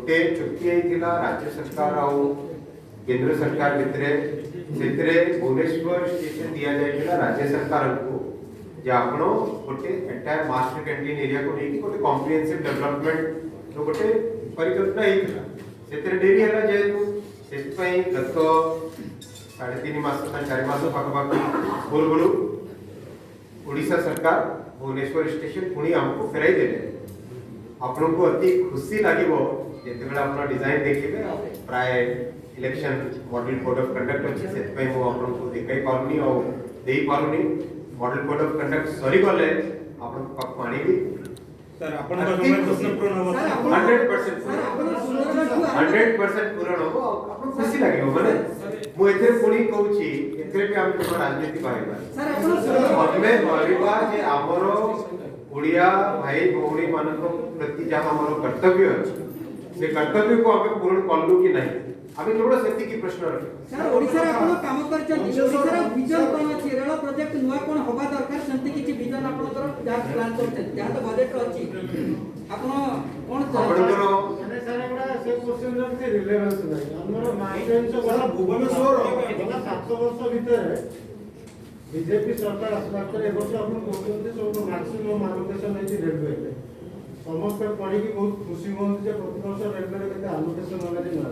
गोटे चुक्ति होता राज्य सरकार आउ केंद्र सरकार भितर भुवनेश्वर स्टेशन दि जाता राज्य सरकार को जे आपण गोटे एंटायर मास्टर कैंटीन एरिया को लेकिन गोटे कॉम्प्रिहेंसिव डेवलपमेंट जो गोटे परिकल्पना होता से डेरी है जेहेतु से गत 3.5 मास 4 मास पाखापाखि पूर्व ओडिशा सरकार भुवनेश्वर स्टेशन पुणी हमको फेराई देले आपन को अति खुशी लागिवो जेतेबेला आपन डिजाइन देखिबे प्राय election model code of conduct अछि से पय मो आपन को देखाई पारुनी और देई पारुनी model code of conduct sorry गले आपन को पाक पानी भी सर अपन का समय प्रश्न पूर्ण हो 100% पूर्ण हो आपन खुशी लागिवो माने मु एथे पुणी कहूची एथे भी हम तो राजनीति पाइबा सर आपन हमें भाविबा जे हमरो ओडिया भाई भौणी मानको प्रति जहाँ हमरो कर्तव्य अछि से कर्तव्य को हमें पूर्ण करलु कि नहीं अभी केवल सेति की प्रश्न रखे सर ओडिसा रे आपण काम करछन ओडिसा रे विजन कोन अछि रेल प्रोजेक्ट नुवा कोन होबा दरकार सेंति किछि विजन आपण तर जा प्लान करछन जा तो बजट अछि आपण कोन आपनकर माने सर एबडा से क्वेश्चन रे कि रिलेवेंस नाही हमरो माइंड वाला भुवनेश्वर गला 7 वर्ष भीतर बीजेपी सरकार आसला करे वर्ष आपण कोनते सब मैक्सिमम एलोकेशन है रेलवे समस्त पढ़ी की बहुत खुशी होन जे प्रति वर्ष रेलवे रे केते एलोकेशन होला जे ना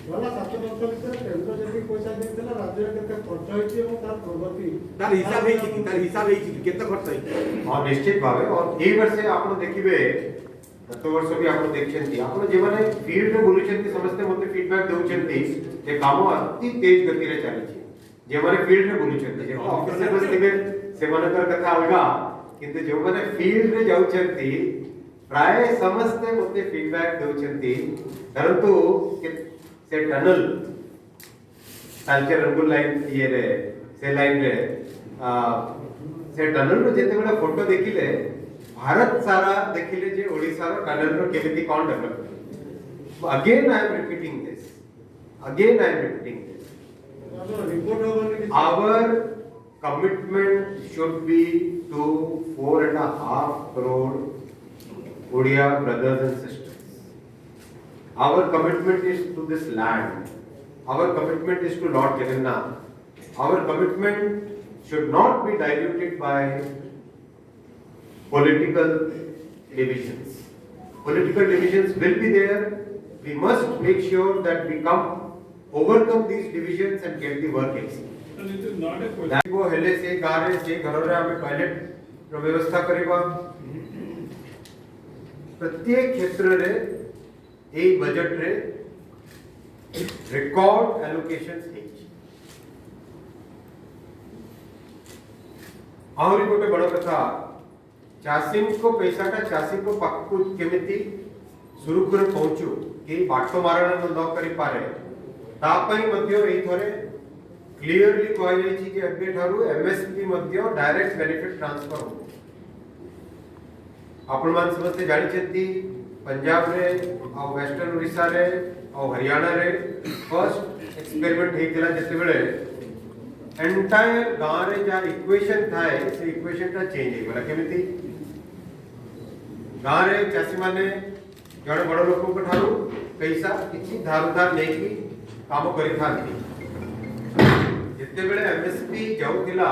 वाला 7 वर्ष भीतर केंद्र जति पैसा देतला राज्य रे केते खर्च होइछि एवं तार प्रगति तार हिसाब है कि केते खर्च है हां निश्चित भावे और एई वर्ष आपण देखिबे गत वर्ष भी आपण देखछंती आपण जे माने फील्ड रे बुलुछंती समस्त मते फीडबैक दउछंती जे काम अति तेज गति रे चलीछि जे माने फील्ड रे बुलुछंती जे ऑफिसर बसथिबे से मानकर कथा अलगा किंतु जो माने फील्ड रे जाउछंती प्राय समस्त मते फीडबैक दउछंती परंतु से टनल कल्चर रंगुल लाइन ये रे से लाइन रे से टनल रो जेते बडा फोटो देखिले भारत सारा देखिले जे ओडिसा रो टनल रो केमिति कोन develop again I am repeating this our commitment should be to 4.5 crore Odia brothers and sisters. Our commitment is to this land. Our commitment is to Lord Jagannath. Our commitment should not be diluted by political divisions. Political divisions will be there. We must make sure that we overcome these divisions and get the work executed. And it is not a question. वो हेले से गारे से घरों रे हमें toilet रो व्यवस्था करिबा प्रत्येक क्षेत्र रे ए बजट रे रिकॉर्ड एलोकेशंस हेछि आहुरी गोटे बड़ कथा चासी को पैसा का चासी को पाकु केमिति सुरुखुरे पहुंचू कि बाटो मारण न करि पारे ता पई मध्य एई थरे क्लियरली कह जाइछि कि एबे ठारू एमएसपी मध्य डायरेक्ट बेनिफिट ट्रांसफर हो आपण मान समझते जानि छथि पंजाब रे आ वेस्टर्न ओडिशा रे आ हरियाणा रे फर्स्ट एक्सपेरिमेंट हेतिला जते बेले एंटायर गांव रे जा इक्वेशन थाए से इक्वेशन ता चेंज हे गला केमिति गांव रे चासी माने जड़े बड़ लोक को ठारू पैसा किछि धार उधार नै कि काम करि थाथि जते बेले एमएसपी जाउतिला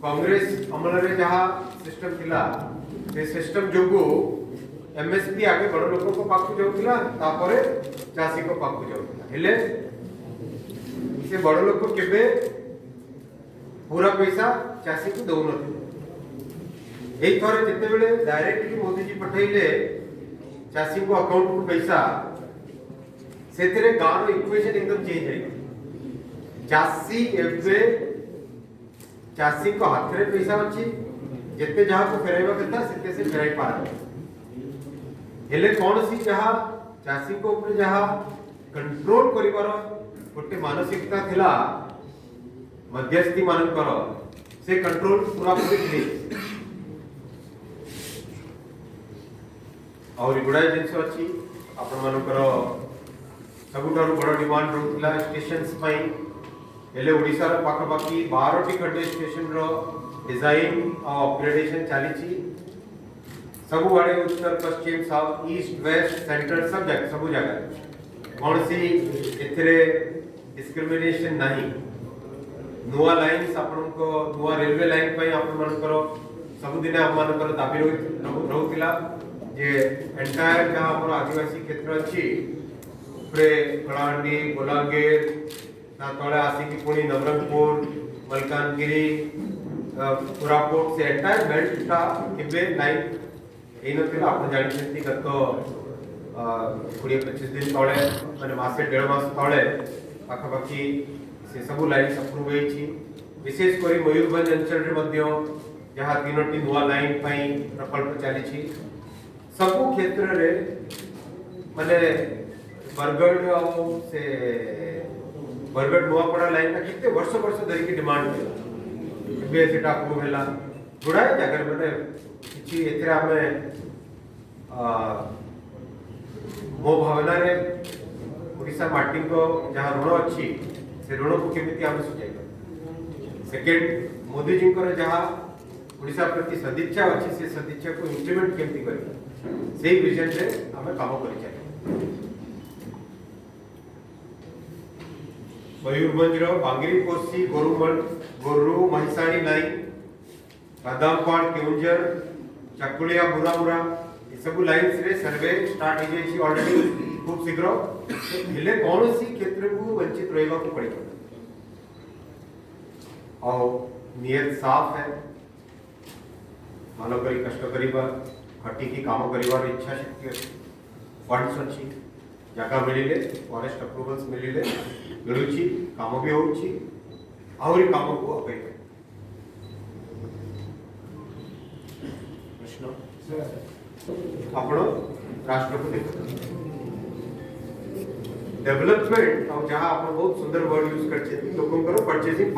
कांग्रेस अमल रे जहा सिस्टम थिला से सिस्टम जोगु एमएसपी आगे बड़ लोक को पाकु जाउतिला तापरे चासी को पाकु जाउतिला हेले से बड़ लोक केबे पूरा पैसा चासी को दउ नथि एई थरे जते बेले डायरेक्टली मोदी जी पठैले चासी को अकाउंट को पैसा सेतरे गांव इक्वेशन एकदम चेंज है चासी एबे चासी को हाथ रे पैसा अछि जते जहां को फेराइबा कथा सेते से फेराइ पार हेले कोन सी जहां चासी को ऊपर जहां कंट्रोल करिवार गोटे मानसिकता थिला मध्यस्थी मानकर से कंट्रोल पूरा पूरी थी और गुड़ाई जिनस अच्छी आपण मानकर सबुठारु बड़ डिमांड रहउतिला स्टेशंस पई हेले ओडिसा रो पाखापाखि 12 टी खंडे स्टेशन रो डिजाइन और अपग्रेडेशन चलीची सब आड़े उत्तर पश्चिम साउथ ईस्ट वेस्ट सेंट्रल सब जगह सब जगह कौन सी एथिरे डिस्क्रिमिनेशन नहीं नुआ लाइन्स आपनको नुआ रेलवे लाइन पे आपण मानकर सब दिन आप मानकर दाबी रहउतिला जे एंटायर जहां हमर आदिवासी क्षेत्र अछि उपरे कलाहांडी गोलांगीर ता तळे आसी कि पुणी नवरंगपुर मलकानगिरी कोरापुट से एंटायर बेल्ट ता केबे लाइन एनथिला आपण जानिसेंती गत 20-25 दिन तळे माने मासे 1.5 मास तळे पाखापाखी से सब लाइन अप्रूव होईची विशेष करी मयूरभंज अंचल रे मध्य जहां तीनोटी नुआ लाइन पई प्रकल्प चलीची सब क्षेत्र रे माने बरगढ़ और से बरगढ़ नुआपड़ा लाइन का कितने वर्ष धरी की डिमांड है बे सेटा अप्रूव हैला गुड़ाए जगह माने किछि एथरा हमें मो भावना रे ओडिसा माटी को जहां ऋण अछि से ऋण को केमिति हम सुझाइबा सेकंड मोदी जी को जहां ओडिसा प्रति सदिच्छा अछि से सदिच्छा को इंप्लीमेंट केमिति करबा सेही विजन रे हमें काम करि चाहे मयूरभंज रो बांगरी कोसी गोरू महिसाणी लाइन बादामपाड़ केउंझर चकुलिया बुरामुरा ये सब लाइन्स रे सर्वे स्टार्ट हो जाई ऑलरेडी खूब शीघ्र हेले कौनसी क्षेत्र को वंचित रहबा को पड़े और नियत साफ है मानव करी कष्ट करिबा खटी की काम करिबार इच्छा शक्ति अछि फंड्स अछि जगह मिलिले फॉरेस्ट अप्रूवल्स मिलिले मिलुची काम भी होउची आउरी काम को अपे कृष्ण आपण राष्ट्रपति डेवलपमेंट और जहां आपण बहुत सुंदर वर्ड यूज करछे लोकंकर परचेसिंग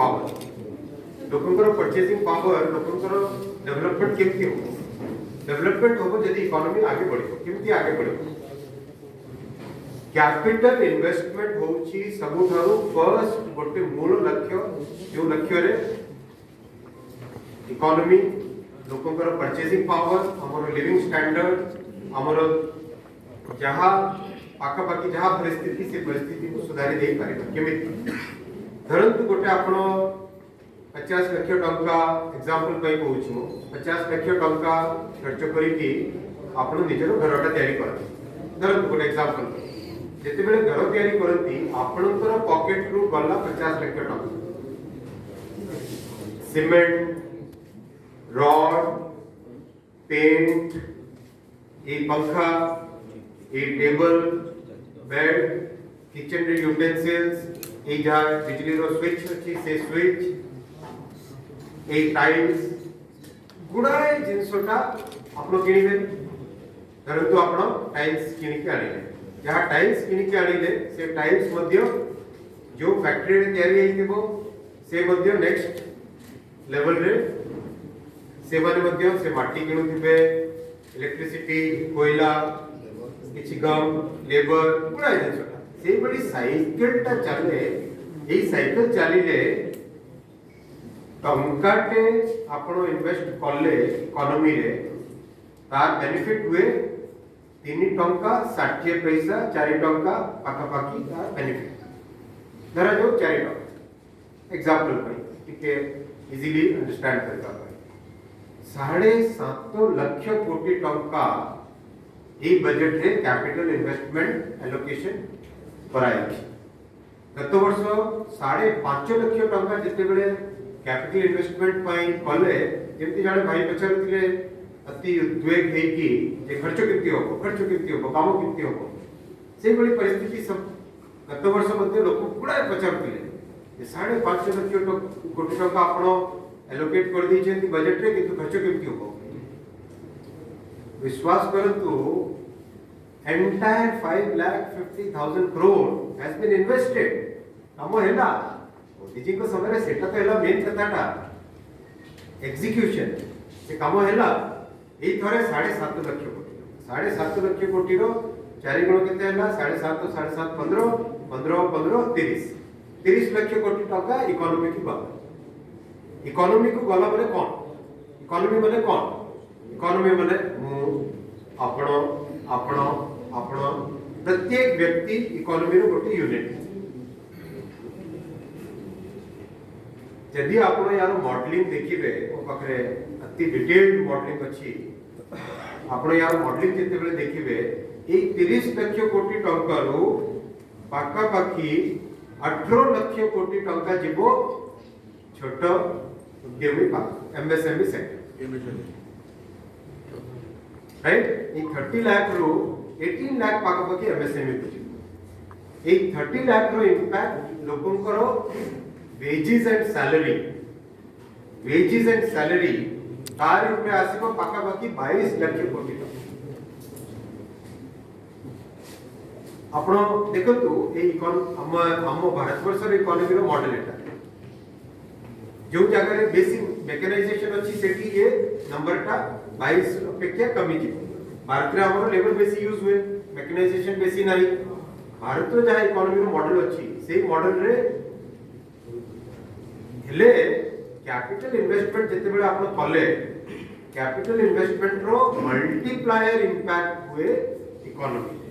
पावर लोकंकर डेवलपमेंट केमती हो डेवलपमेंट हो जदी इकोनॉमी आगे बढ़िबो केमती आगे बढ़िबो कैपिटल इन्वेस्टमेंट होउची सबुठारु फर्स्ट गोटे मूल लक्ष्य जो लक्ष्य रे इकोनॉमी लोकंकर परचेसिंग पावर हमर लिविंग स्टैंडर्ड हमर जहां पाखापाखी जहां परिस्थिति से परिस्थिति को सुधारी दे पारे केमिति धरंतु गोटे आपण 50 लाख टंका एग्जांपल पई कहूची मो 50 लाख टंका खर्च करी की आपण निजरो घरटा तयारी करते धरंतु गोटे एग्जांपल जेते बेले घर तयारी करती आपणकर पॉकेट रु गला 50 लाख टंका सीमेंट रॉड पेंट ए पंखा ए टेबल बेड किचन रे यूटेंसिल्स ए जहां बिजली रो स्विच अछि से स्विच ए टाइल्स गुडाए जिनसोटा आपण किनिबे धरंतु आपण टाइल्स किनि के आनिले जहां टाइल्स किनि के आनिले से टाइल्स मध्य जो फैक्ट्री रे तयारी हेइतिबो से मध्य नेक्स्ट लेवल रे से माने मध्य से माटी किनुथिबे इलेक्ट्रिसिटी कोयला किछि गम लेबर गुडाए जिनसोटा से बडी साइकिल ता चले ए साइकिल चलिले टंकाटे आपण इन्वेस्ट करले इकोनॉमी रे तार बेनिफिट हुए 3 टंका 60 पैसा 4 टंका पाखापाखी तार बेनिफिट धरा जो 4 टंका एग्जांपल पर टिके इजीली अंडरस्टैंड करता है 7.5 लाख कोटी टंका ए बजट रे कैपिटल इन्वेस्टमेंट एलोकेशन कराई गत वर्ष 5.5 लाख टंका जिते बेले कैपिटल इन्वेस्टमेंट पई कले जेमति जाने भाई पचारथिले अति उद्वेग है कि जे खर्च कितनी हो काम कितनी हो से बड़ी परिस्थिति सब गत वर्ष मध्ये लोक गुडा पचारथिले जे 5.5 लाख कोटी टंका आपण एलोकेट कर दी जेंति बजट रे किंतु खर्च कितनी हो विश्वास करंतु entire 5,50,000 crore has been invested हम हेला मोदी जी को समय सेटा तो हेला मेन कथाटा एग्जीक्यूशन से काम हेला ए थरे 7.5 लाख कोटी 7.5 लाख कोटी रो 4 गुण केते हेला 7.5 7.5 15 15 15 30 लाख कोटी टका इकोनॉमी की बात इकोनॉमी को गला माने कोन इकोनॉमी माने कोन इकोनॉमी माने मु आपण आपण आपण प्रत्येक व्यक्ति इकोनॉमी रो गोटे यूनिट यदि आपण यार मॉडलिंग देखिबे ओ पाखरे अति डिटेल्ड मॉडलिंग अछि आपण यार मॉडलिंग जते बेले देखिबे ए 30 लाख कोटी टंका रो पाका पाखी 18 लाख कोटी टंका जीवो छोट उद्यमी पाक एमएसएमई सेक्टर राइट ए 30 लाख रो 18 लाख पाका पाखी एमएसएमई को जीवो ए 30 लाख रो इंपैक्ट लोकंकर वेजेस एंड सैलरी तार उपरे आसीबो पाका पाखी 22 लाख कोटी टंका आपण देखंतु ए हम भारतवर्ष रे इकोनॉमी रो मॉडल एटा जो जगह रे बेसी मेकेनाइजेशन अछि सेठी ए नंबरटा 22 अपेक्षा कमी जी भारत रे हमर लेबर बेसी यूज हुए मेकेनाइजेशन बेसी नाही भारत रो जहा इकोनॉमी रो मॉडल अछि सेही मॉडल रे हेले कैपिटल इन्वेस्टमेंट जते बेले आपण कले कैपिटल इन्वेस्टमेंट रो मल्टीप्लायर इंपैक्ट हुए इकोनॉमी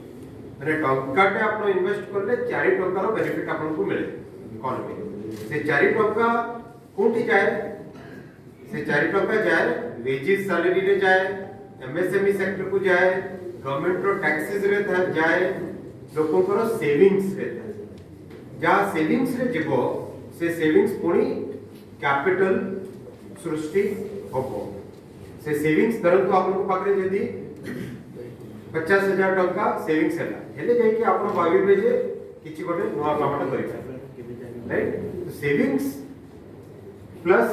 माने टंकाटे आपण इन्वेस्ट करले 4 टंका रो बेनिफिट आपण को मिले इकोनॉमी से 4 टंका कोठी जाए से 4 टंका जाए वेजेस सैलरी रे जाए एमएसएमई सेक्टर को जाए गवर्नमेंट रो टैक्सेस रे जाए लोकों को सेविंग्स रे जा सेविंग्स रे जीवो से सेविंग्स पुणी कैपिटल सृष्टि होबो से सेविंग्स धरन तो आपन को पाखरे यदि 50,000 टंका सेविंग्स हैला हेले जाई कि आपन भाबिबे जे किछि गोटे नवा कामटा करि पाए राइट तो savings plus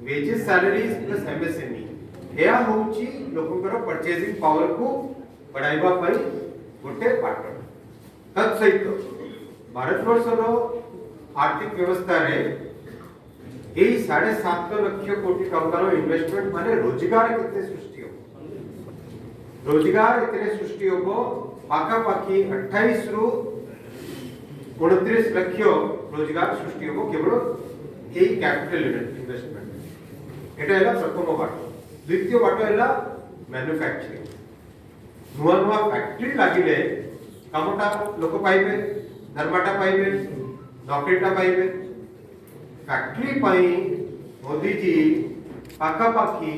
wages salaries plus MSME एया होउची लोकंकर परचेजिंग पावर को बढ़ाइबा पई गोटे पार्ट तत् सहित भारतवर्ष रो आर्थिक व्यवस्था रे ए 7.5 लाख कोटी टंकार इन्वेस्टमेंट माने रोजगार केते सृष्टि हो रोजगार एतरे सृष्टि होबो पाका पाखी 28 रु 29 लाख रोजगार सृष्टि होबो केवल ए कैपिटल इन्वेस्टमेंट एटा हैला प्रथम बाट द्वितीय बाट हैला मैन्युफैक्चरिंग नुवा नुवा फैक्ट्री लागिले कामटा लोक पाइबे दरमाटा पाइबे नौकरीटा पाइबे फैक्ट्री पाई मोदी जी पाका पाखी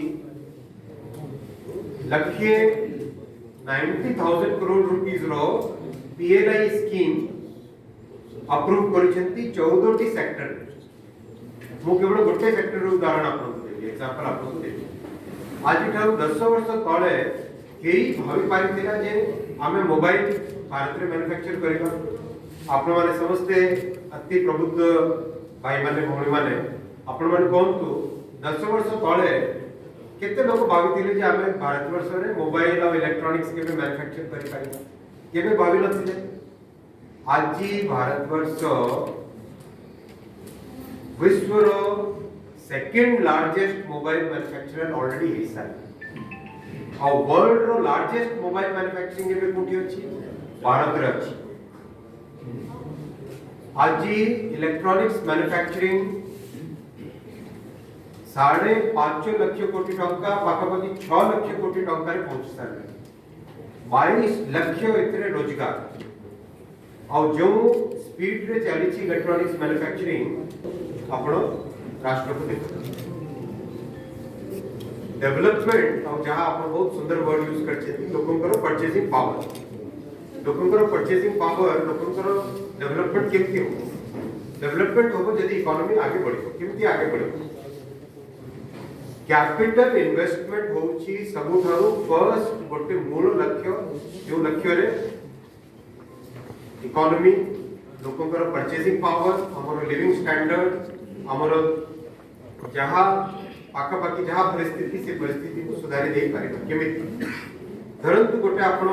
लक्ष्य 90,000 करोड़ रुपीस रो पीएलआई स्कीम अप्रूव करिसेंती 14 टी सेक्टर मु केवल गोटे सेक्टर रो उदाहरण आपन को देबी एग्जांपल आपन को देबी आज ठाउ 10 वर्ष तळे केही भाबी पारिथिला जे आमे मोबाइल भारत रे मैन्युफैक्चर करिबा आपण माने समस्ते अति प्रबुद्ध भाई माने भौणी माने आपण माने कोंतु 10 वर्ष तळे केते लोक भाबिथिले जे आमे भारतवर्ष रे मोबाइल और इलेक्ट्रॉनिक्स के मैन्युफैक्चर करि पारिबा केबे भाबि नथिले आजि भारतवर्ष विश्व रो second largest mobile manufacturer already हिस्सा और वर्ल्ड रो लार्जेस्ट मोबाइल मैन्युफैक्चरिंग एबे कोठी अछि भारत रे अछि आज इलेक्ट्रॉनिक्स मैन्युफैक्चरिंग 5.5 लाख कोटी टंका पाखापाखि 6 लाख कोटी टंका रे पहुंच सारे 22 लाख एतरे रोजगार और जो स्पीड रे चली छी इलेक्ट्रॉनिक्स मैन्युफैक्चरिंग आपण राष्ट्र को देखो डेवलपमेंट और जहां आपण बहुत सुंदर वर्ड यूज करछे लोकंकर परचेजिंग पावर लोकंकर परचेजिंग पावर लोकंकर डेवलपमेंट केमती हो डेवलपमेंट हो जदी इकोनॉमी आगे बढ़िबो केमती आगे बढ़िबो कैपिटल इन्वेस्टमेंट होची सबुठारु फर्स्ट गोटे मूल लक्ष्य जो लक्ष्य रे इकोनॉमी लोकंकर परचेजिंग पावर हमर लिविंग स्टैंडर्ड हमर जहां पाका पाकी जहां परिस्थिति से परिस्थिति को सुधारी दे पारिबा केमिति धरंतु गोटे आपण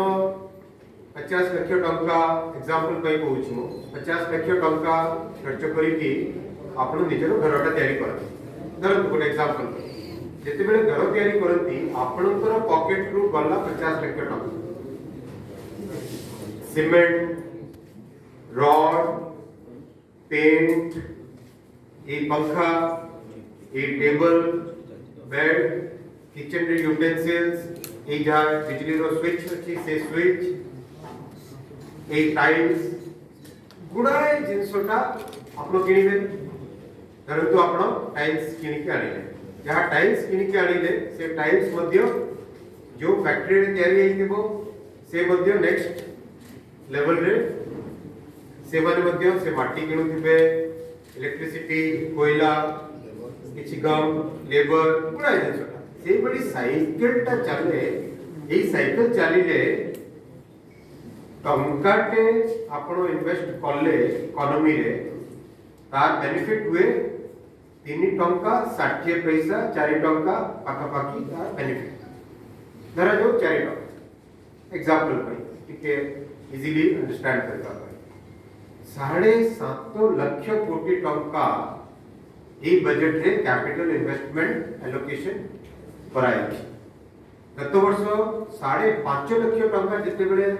50 लाख टंका एग्जांपल पई कहूची मो 50 लाख टंका खर्च करी कि आपण निजर घरटा तयारी करत धरंतु गोटे एग्जांपल जेते बेले घर तयारी करंती आपणकर पॉकेट रु गला 50 लाख टंका सीमेंट रॉड पेंट ए पंखा ए टेबल बेड किचन रे यूटेंसिल्स ए जहाँ बिजली रो स्विच अछि से स्विच ए टाइल्स गुड़ाए जिनसोटा आपण किनिबे धरतु आपण टाइल्स किनि के आनिले जहाँ टाइल्स किनि के आनिले से टाइल्स मध्य जो फैक्ट्री रे तयारी हेइतिबो से मध्य नेक्स्ट लेवल रे से माने मध्य से माटी किनुथिबे इलेक्ट्रिसिटी कोयला किछि गम लेबर गुड़ाए जिनसोटा से बड़ी साइकिल टा चले ए साइकिल चलिले टंकाटे आपण इन्वेस्ट करले इकोनॉमी रे तार बेनिफिट हुए 3 टंका 60 पैसा 4 टंका पाखा पाखी तार बेनिफिट धरा जो 4 टंका एग्जांपल पे टिके इजीली अंडरस्टैंड करता है 7.5 लाख कोटी टंका ए बजट रे कैपिटल इन्वेस्टमेंट एलोकेशन कराई गत वर्ष 5.5 लाख टंका जिते बेले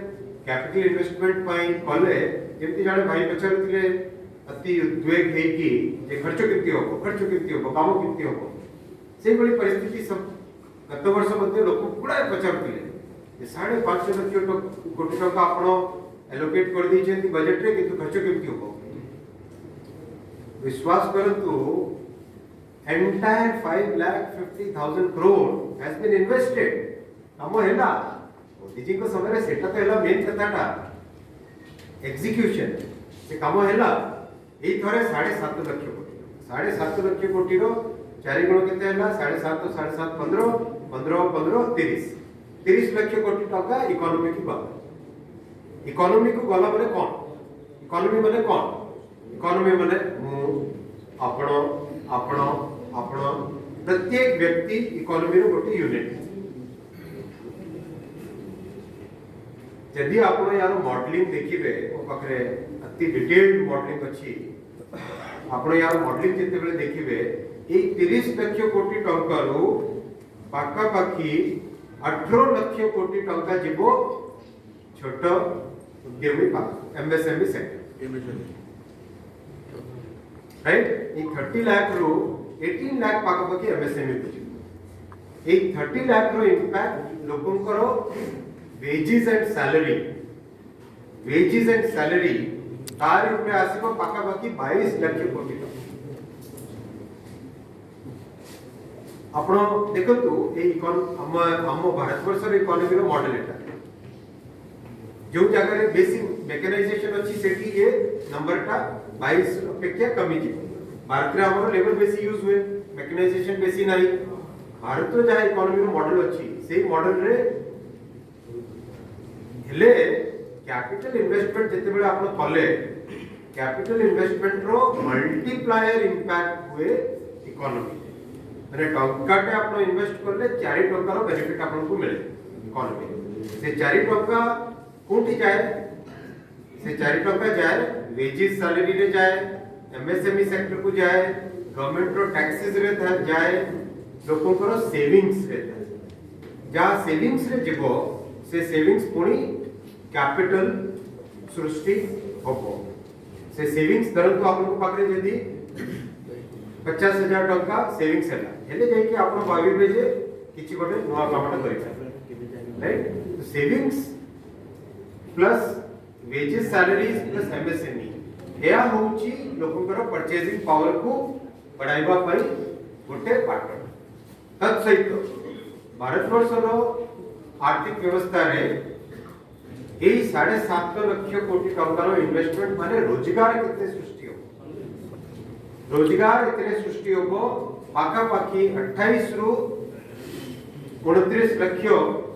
कैपिटल इन्वेस्टमेंट पाई कले जेमति जाने भाई पचारुतिले अति उद्वेग है कि जे खर्च कितनी हो काम कितनी हो से बड़ी परिस्थिति सब गत वर्ष मध्ये लोक गुडा पचारुतिले जे 5.5 लाख कोटी टंका आपण एलोकेट कर दी जेंति बजट रे किंतु खर्च कितनी हो विश्वास करंतु entire 5,50,000 crore has been invested काम हेला मोदी को समय रे सेटा तो हेला मेन कथाटा एग्जीक्यूशन से काम हेला एई थरे 7.5 लाख कोटी 7.5 लाख कोटी रो 4 गुण केते हेला 7.5 7.5 15 15 15 30 लाख कोटी टका इकोनॉमी की बात इकोनॉमी को गला माने कोन इकोनॉमी माने कोन इकोनॉमी माने मु आपण प्रत्येक व्यक्ति इकोनॉमी रो गोटे यूनिट यदि आपण यार मॉडलिंग देखिबे ओ पाखरे अति डिटेल्ड मॉडलिंग अछि आपण यार मॉडलिंग जेते बेले देखिबे ए 30 लाख कोटी टंका रो पाका पाखी 18 लाख कोटी टंका जीवो छोट उद्यमी पाक एमएसएमई सेक्टर राइट ए 30 लाख रो 18 लाख पाका पाखी एमएसएमई बुझी ए 30 लाख रो इंपैक्ट लोकंकर wages and salary तार ऊपर आसीबो पाका बाकी 22 लाख कोटी आपण देखंतु ए हम भारत वर्ष रे इकोनॉमी रो मॉडल एटा जो जगह रे बेसिक मेकेनाइजेशन अछि सेठी ए नंबर टा 22 अपेक्षा कमी जी भारत रे हमर लेबर बेसी यूज हुए मेकेनाइजेशन बेसी नाही भारत रो जहा इकोनॉमी रो मॉडल अछि सेही मॉडल रे हेले कैपिटल इन्वेस्टमेंट जते बेले आपण कले कैपिटल इन्वेस्टमेंट रो मल्टीप्लायर इंपैक्ट हुए इकोनॉमी माने टंकाटे आपण इन्वेस्ट करले 4 टंका रो बेनिफिट आपण को मिले इकोनॉमी से 4 टंका कोठी जाए से 4 टंका जाए वेजेस सैलरी रे जाए एमएसएमई सेक्टर को जाए गवर्नमेंट रो टैक्सेस रे जाए लोकों को सेविंग्स रे जा सेविंग्स रे जीवो से सेविंग्स पुणी कैपिटल सृष्टि होबो से सेविंग्स धरंतु आपन पाखरे जदी 50,000 टंका सेविंग्स हैला हेले जाय कि आपन भाबीबे जे किछि गोटे नवा कामटा करिता राइट तो savings plus wages salaries plus MSME एया होउची लोकंकर परचेजिंग पावर को बढ़ाइबा पई गोटे पार्ट तत् सहित भारत वर्ष रो आर्थिक व्यवस्था रे ए 7.5 लाख कोटी टंका रो इन्वेस्टमेंट माने रोजगार केते सृष्टि हो रोजगार एतरे सृष्टि होबो पाका पाखी 28 रु 29 लाख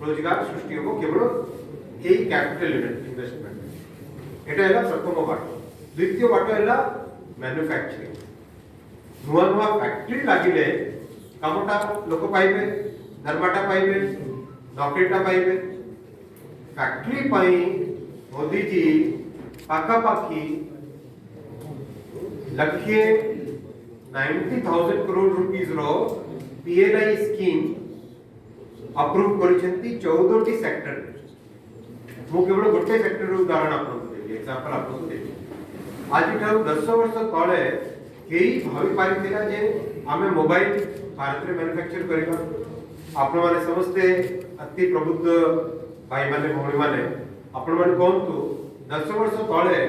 रोजगार सृष्टि होबो केवल ए कैपिटल इन्वेस्टमेंट एटा हैला प्रथम बाट द्वितीय बाट हैला मैन्युफैक्चरिंग नुवा नुवा फैक्ट्री लागिले कामटा लोक पाइबे दरमाटा पाइबे नौकरीटा पाइबे फैक्ट्री पाई मोदी जी पाका पाखी लक्षे 90,000 करोड़ रुपीस रो पीएलआई स्कीम अप्रूव करिसेंती 14 टी सेक्टर मु केवल गोटे सेक्टर रो उदाहरण आपन को देबी एग्जांपल आपन को देबी आज ठाउ 10 वर्ष तळे केही भाबी पारिथिला जे आमे मोबाइल भारत रे मैन्युफैक्चर करबा आपण माने समस्ते अति प्रबुद्ध भाई माने भौणी माने आपण माने कहंतु 10 वर्ष तळे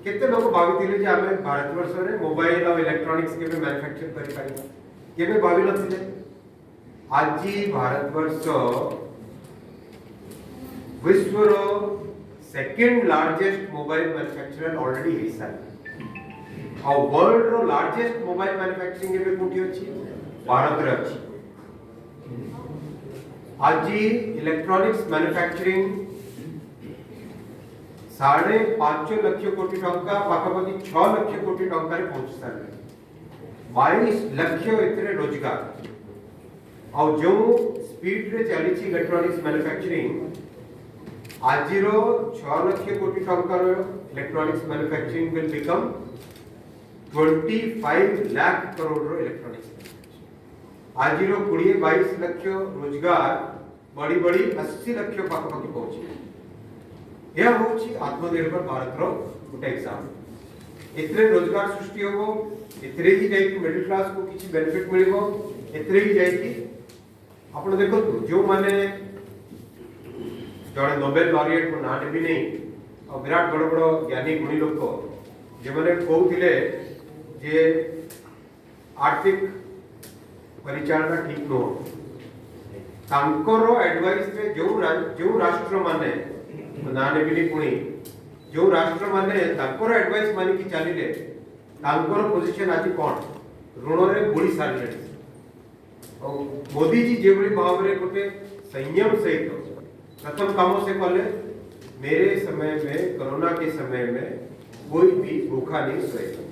केते लोक भाविथिले जे आमे भारत वर्ष रे मोबाइल और इलेक्ट्रॉनिक्स के मैन्युफैक्चर करि पारिबा केबे भाबि नथिले आजी भारत वर्ष विश्व रो second largest mobile manufacturer already हिस्सा और वर्ल्ड रो लार्जेस्ट मोबाइल मैन्युफैक्चरिंग एबे कोठी अछि भारत रे अछि आजी इलेक्ट्रॉनिक्स मैन्युफैक्चरिंग 5.5 लाख कोटी टंका पाखापाखि 6 लाख कोटी टंका रे पहुंच सारे 22 लाख एतरे रोजगार और जो स्पीड रे चली छी इलेक्ट्रॉनिक्स मैन्युफैक्चरिंग आजिरो 6 लाख कोटी टंका रो electronics manufacturing will become 25 lakh crore रो इलेक्ट्रॉनिक्स आजिरो 20-22 लाख रोजगार बड़ी बड़ी 80 लाख पाखापाखि पहुंची यह होची आत्मनिर्भर भारत रो गोटे एग्जाम इतरे रोजगार सृष्टि होबो इतरे ही जाई मिडिल क्लास को किछि बेनिफिट मिलिबो इतरे ही जाई कि आपण देखो जो माने जड़े नोबेल लॉरिएट को नाम भी नहीं और विराट बड़ बड़ ज्ञानी गुणी लोक जे माने कहउथिले जे आर्थिक परिचालना ठीक नो तांकर एडवाइस रे जो राष्ट्र माने नाने भी पुणी जो राष्ट्र माने तांकर एडवाइस माने कि चलिले तांकर पोजीशन आज कोन ऋण रे बुड़ी सारले और मोदी जी जे बड़ी भाव रे गोटे संयम सहित प्रथम काम से कले मेरे समय में कोरोना के समय में कोई भी भूखा नहीं सोएगा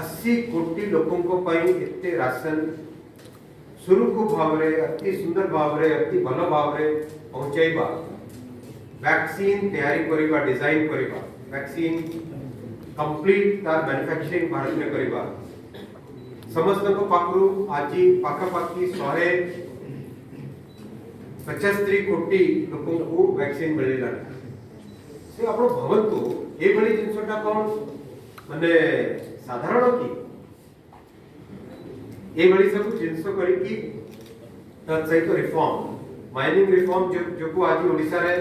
80 कोटी लोगों को पई एते राशन सुरुकु भाव रे अति सुंदर भाव रे अति भलो भाव रे पहुंचाइबा वैक्सीन तैयारी करिबा डिजाइन करिबा वैक्सीन कंप्लीट तार मैन्युफैक्चरिंग भारत में करिबा समस्त को पाखरु आजी पाखापाखि 175 कोटी लोगों को वैक्सीन मिलिला से आपण भवंतु ए भली जिंसटा कोन माने साधारण की ए भली सब जिंस करी की तत् सहित रिफॉर्म माइनिंग रिफॉर्म जो को आज ओडिसा रे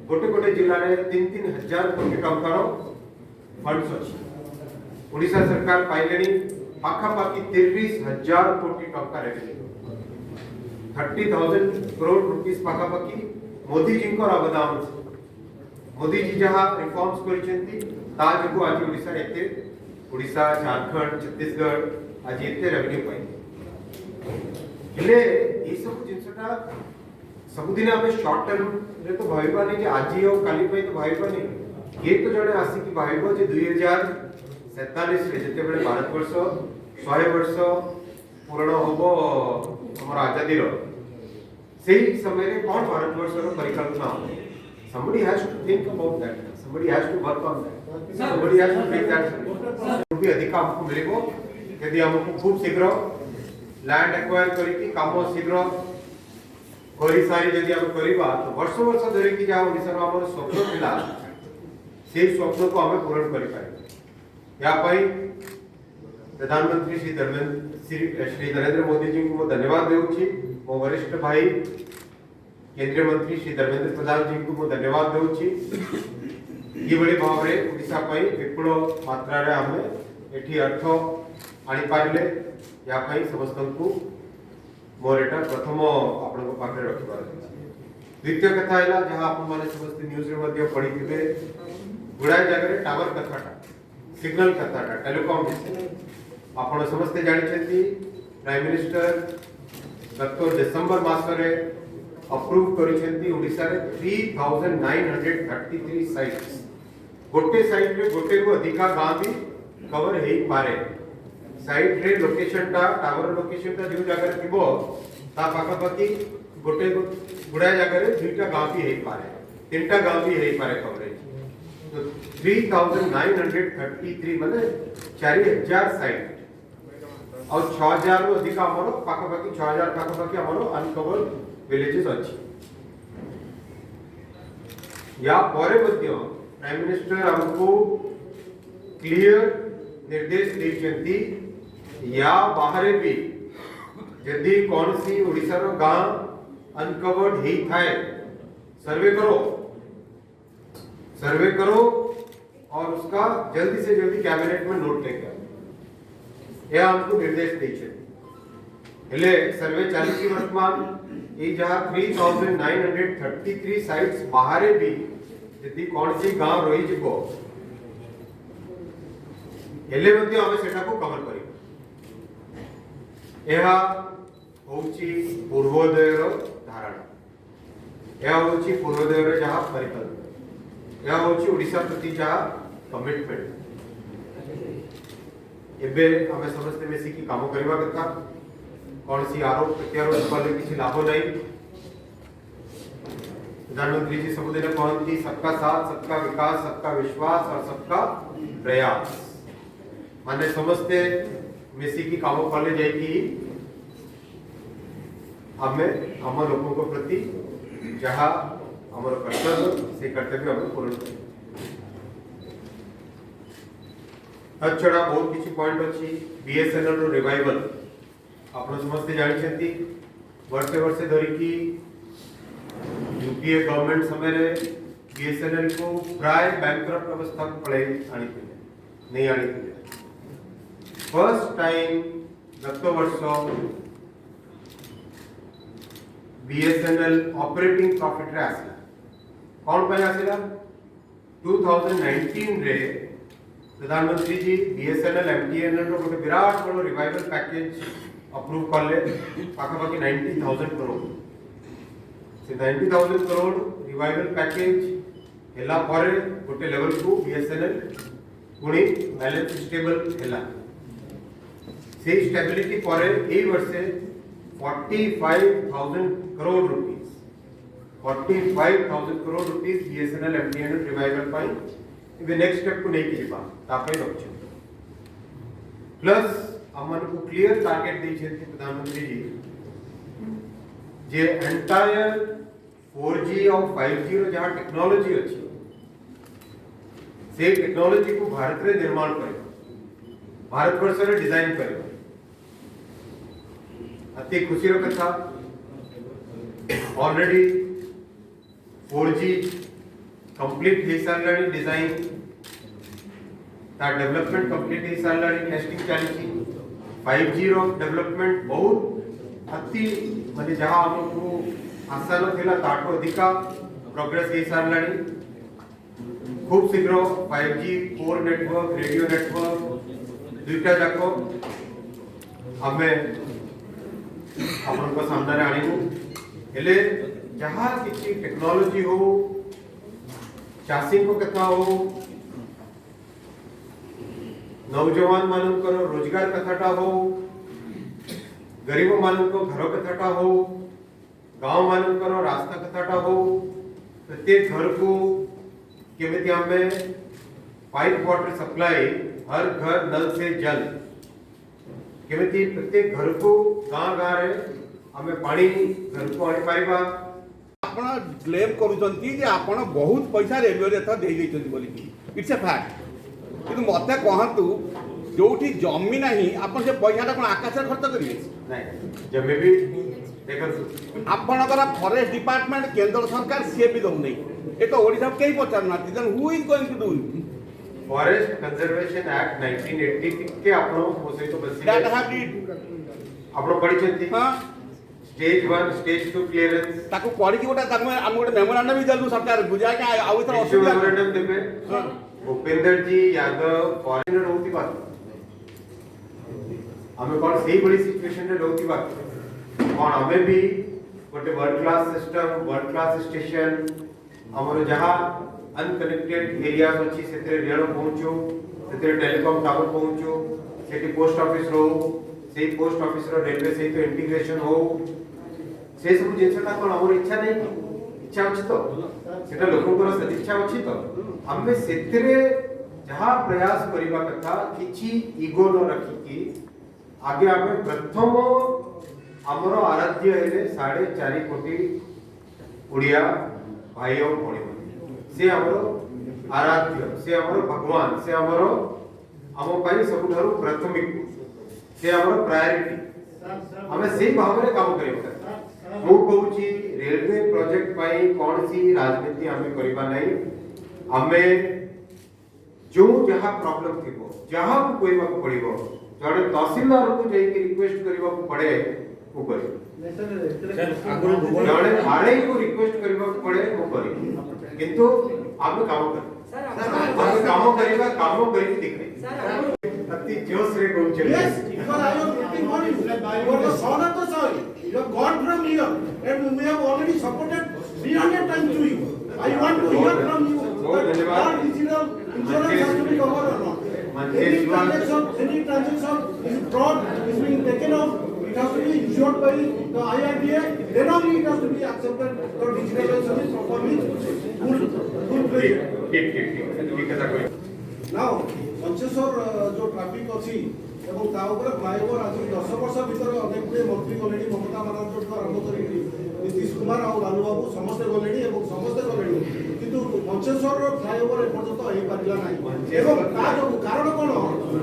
गोटे गोटे जिल्ला रे 3-3 हजार कोटी टंकार फंड्स अछि ओडिसा सरकार पाइलेनी पाखापाखि 23,000 कोटी टंका रेवेन्यू 30,000 करोड़ रुपीस पाखापाखि मोदी जी को अवदान मोदी जी जहां रिफॉर्म्स करिसेंती ता जो आज ओडिसा एते ओडिसा झारखंड छत्तीसगढ़ आज एते रेवेन्यू पाइ हेले ए सब जिंसटा सबुदिन आमे शॉर्ट टर्म रे तो भाइबा नहीं जे आज और काली पे तो भाइबा नहीं ये तो जड़े आसी की भाइबो जे 2047 रे जते बेले भारत वर्ष 100 वर्ष पूर्ण होबो हमर आजादी रो सेही समय रे कोन भारत वर्ष रो परिकल्पना हो somebody has to think about that somebody has to work on that somebody has to make that भी अधिक हमको मिलेगो यदि हमको खूब शीघ्र लैंड एक्वायर करी काम शीघ्र करी सारी यदि हम करिबा तो वर्ष वर्ष धरि कि जा ओडिसा रो हमर स्वप्न थिला से स्वप्न को हमें पूर्ण करि पाए या पई प्रधानमंत्री श्री नरेंद्र मोदी जी को धन्यवाद देउ छी मो वरिष्ठ भाई केंद्रीय मंत्री श्री धर्मेंद्र प्रधान जी को धन्यवाद देउ छी ये बड़ी भाव रे ओडिसा पई विपुल मात्रा रे हमें एठी अर्थ आनी पारिले या पई समस्त को मोर एटा प्रथम आपन को पाखरे रखबार द्वितीय कथा हैला जहां आपन माने समस्त न्यूज रे मध्ये पढिथिबे गुडाय जगह रे टावर कथाटा सिग्नल कथाटा टेलीकॉम विषय आपन समस्त जानि छथि प्राइम मिनिस्टर गत दिसंबर मास रे अप्रूव करिसेंती ओडिसा रे 3933 साइट्स गोटे साइट रे गोटे को अधिका गांव भी कवर हेई पारे साइट रे लोकेशन टा टावर लोकेशन टा जो जगह थिबो ता पाखापाखि गोटे गुडा जगह रे दुईटा गांव भी हेई पारे तीनटा गांव भी हेई पारे कवरेज तो 3933 माने 4000 साइट और 6000 रो अधिक हमरो पाखापाखि 6000 पाखापाखि हमरो अनकवर विलेजेस अछि या परे मध्ये प्राइम मिनिस्टर हमको क्लियर निर्देश देछंती या बाहरे भी यदि कौन सी ओडिशा रो गांव अनकवर्ड ही थाए सर्वे करो और उसका जल्दी से जल्दी कैबिनेट में नोट लेके आओ। यह हमको निर्देश दीजिए। हेले सर्वे चालीसी वर्तमान ये जहाँ 3933 साइट्स बाहरे भी यदि कौन सी गांव रही जीवो हेले मध्ये हमें सेटा को कवर करियो। यह होची पूर्वोदयर धारणा, यह होची पूर्वोदयर जहाँ परिकल्पना, यह होची ओडिशा प्रति जहाँ कमिटमेंट। एबे हमें समझते मिसी की काम करवा कथा कौन सी आरोप प्रत्यारोप कले किसी लाभ नहीं। प्रधानमंत्री जी सबुदिन कहती सबका साथ, सबका विकास, सबका विश्वास और सबका प्रयास। माने समझते मिसी की काम कले जाएगी हमें हम लोगों को प्रति जहाँ हमारा कर्तव्य से कर्तव्य हमें पूर्ण करें। छड़ा बहुत किसी पॉइंट अच्छी बीएसएनएल रो रिवाइवल आपण समझते जानी छथि वर्षे वर्षे धरिकी यूपीए गवर्नमेंट समय रे बीएसएनएल को प्राय बैंकरप्ट अवस्था को पड़े आनी थी नहीं आनी थी। फर्स्ट टाइम गत वर्ष बीएसएनएल ऑपरेटिंग प्रॉफिट रे आसिला कौन पे आसिला 2019 रे प्रधानमंत्री जी बीएसएनएल एमटीएनएल रो गोटे विराट बड़ो रिवाइवल पैकेज अप्रूव करले पाखापाखि 90,000 करोड़ से 90,000 करोड़ रिवाइवल पैकेज हेला परे गोटे लेवल को बीएसएनएल पुणी बैलेंस स्टेबल हेला से स्टेबिलिटी परे ए वर्षे 45,000 crore rupees 45,000 crore rupees BSNL MTNL revival पाई इबे नेक्स्ट स्टेप को नहीं कीबा तापे लक्ष्य प्लस हमन को क्लियर टारगेट दी छथि प्रधानमंत्री जी जे एंटायर 4G और 5G रो जहां टेक्नोलॉजी अछि से टेक्नोलॉजी को भारत रे निर्माण करे भारत वर्ष रे डिजाइन करे अति खुशी रो कथा ऑलरेडी 4G कंप्लीट हे सारलानी डिजाइन ता डेवलपमेंट कंप्लीट हे सारलानी टेस्टिंग चली 5G रो डेवलपमेंट बहुत अति माने जहां हमको आशा न थिला ताटो अधिका प्रोग्रेस हे सारलानी खूब शीघ्र 5G core network radio network दुईटा जाको हमें अपन सामने आनिबो हेले जहां किसी टेक्नोलॉजी हो चाषी को कथा हो नौजवान मानकर रोजगार कथाटा हो गरीब मानक घर कथाटा हो गांव मानकर रास्ता कथाटा हो प्रत्येक घर को केमिति हमें पाइप वाटर सप्लाई हर घर नल से जल केमिति प्रत्येक घर को गांव गाँव रे हमें पानी घर को आनी पाइबा आपण क्लेम करूछंती जे आपण बहुत पैसा रेलवे रे दे दैछंती बोली इट्स अ फैक्ट किंतु मते कहंतु जोठी जमी नाही आपण से पैसाटा कोन आकाश रे खर्च करिवे नहीं जब भी देखो आपणकर फॉरेस्ट डिपार्टमेंट केंद्र सरकार से भी दउ नै ए तो ओडिसा के पचार ना then who is going to do forest conservation act 1980 के आपनो मोसे तो बस दैट हैव रीड आपनो पढ़ी छथि हां स्टेज 1 स्टेज 2 क्लियरेंस ताको पढ़ी कि गोटा ताको हम गोटे मेमोरेंडम भी दलु सरकार बुझा के आउ इथर इश्यू असुविधा मेमोरेंडम देबे भूपेंद्र जी यादव फॉरेनर होती बात हमें कौन सही बड़ी सिचुएशन रे होती बात कौन हमें भी गोटे world class system world class station हमर जहां अनकनेक्टेड एरियाज अछि सेते रेल पहुंचो सेते टेलीकॉम टावर पहुंचो सेटी पोस्ट ऑफिस रो सेही पोस्ट ऑफिस रो रेलवे सहित इंटीग्रेशन हो से सब जिनसटा कोन हमर इच्छा नहीं इच्छा अछि तो सेटा लोकंकर सदिच्छा अछि तो हमें सेतरे जहां प्रयास करिबा कथा किछि ईगो न रखी कि आगे हमें प्रथम हमर आराध्य हेले 4.5 कोटी उड़िया भाई और भौणी से हमर आराध्य से हमर भगवान से हमर हम पाई सबुठारु प्राथमिक से हमर प्रायोरिटी ଆମେ ସେଇ ଭାବରେ କାମ କରିବା ମୁଁ କହୁଛି ରେଲवे ପ୍ରୋଜେକ୍ଟ ପାଇଁ କୌଣସି ରାଜନୀତି ଆମେ କରିବା ନାହିଁ ଆମେ जो जहाँ प्रॉब्लम थी जहाँ को कहवाक पड़ो जड़े तहसीलदार को जाइए रिक्वेस्ट करने को पड़े वो करे जड़े आरआई को रिक्वेस्ट करने को पड़े वो करे किंतु आम काम कर काम करवा काम करके दिख अति जोश रे कहू Yes, because I am putting on you. You are the son of the soil. You have gone from here, and we have already supported 300 times to you. I want to hear from you that your digital insurance has to be covered or not. Any transaction is fraud is being taken off. It has to be insured by the IRDA. Then only it has to be accepted. Your digitalization is properly full-fledged. ठीक है कोई Now, Mancheswar जो traffic अच्छी এবং তা উপরে flyover আজ 10 বর্ষ ভিতরে অনেক গুড়ে মন্ত্রী গলেনি মমতা বানার্জী আরম্ভ করি নীতিশ কুমার আর লালু বাবু সমস্তে গলেনি এবং সমস্তে গলেনি কিন্তু মঞ্চেশ্বর ফ্লাইওভার এপর্যন্ত হইপারিলা নাই এবং তা যোগু কারণ কোন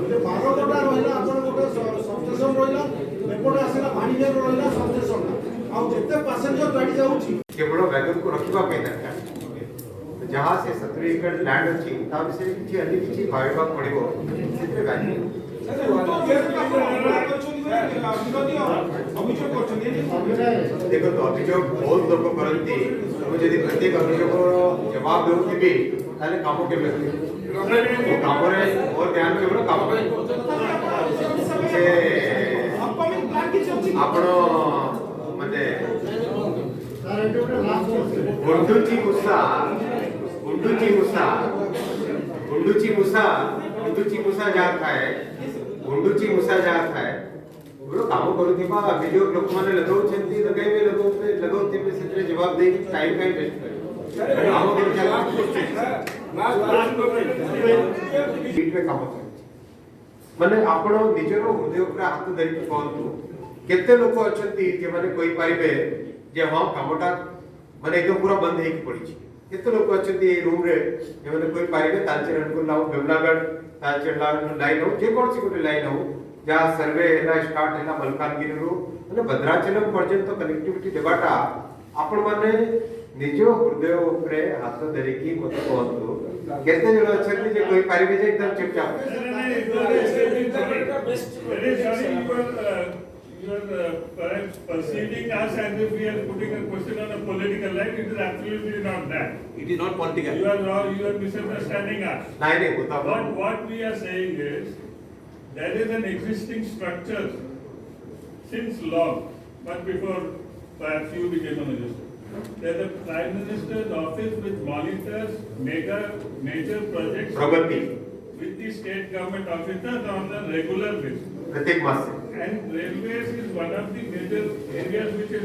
যে 12 ঘন্টা রহিলা আপনার গোটে সবস্টেশন রহিলা এপটে আসিলা ভানিগের রহিলা সবস্টেশন আর যেতে প্যাসেঞ্জর গাড়ি যাଉଛି केवल वैगन को रखिबा पे दरकार जहाँ से 70 एकड़ लैंड अछि ता विषय किछि अन्य किछि भाविबा पड़िबो सेते गाड़ी देखो तो अभियोग बहुत लोग करती तो यदि प्रत्येक अभियोग जवाब देउथिबी ताले काम केबे वो काम रे और ध्यान केवल काम से आपण माने गुंडुची मुसा जा थाए गुंडुची मुसा जा थाए गुरो काम करूथिबा अभियोग लोक माने लगौछंती लगाइबे लगौथिबे सेते जवाब दे टाइम काई वेस्ट करे काम करू चला बीट पे काम करे माने आपण निजर हृदय ऊपर हाथ धरि कहंतु केते लोक अछंती जे माने कोई पाइबे जे हां कामटा माने एकदम पूरा बंद हेकी पड़ी छी केते लोक अछंती ए रूम रे जे माने कोई पाइबे तालचेर अनको लाउ बेमलागढ़ तालचेर लाइन हो जे कोन सी कोटे लाइन हो जा सर्वे हैला स्टार्ट हैला मलकानगिरी रो माने भद्राचलम पर्यंत कनेक्टिविटी देबाटा आपण माने निज हृदय ऊपर हाथ धरि की मत कहंतु केते जण अछंती जे कोई पाइबे जे एकदम चुपचाप You are perhaps perceiving us as if we are putting a question on a political line. It is absolutely not that. It is not political. You are misunderstanding us. नहीं नहीं होता What we are saying is there is an existing structure since long, but before perhaps you became a minister. There is a Prime Minister's office which monitors major projects Pragati with the state government officers on a regular basis. प्रत्येक मास से And railways is one of the major areas which is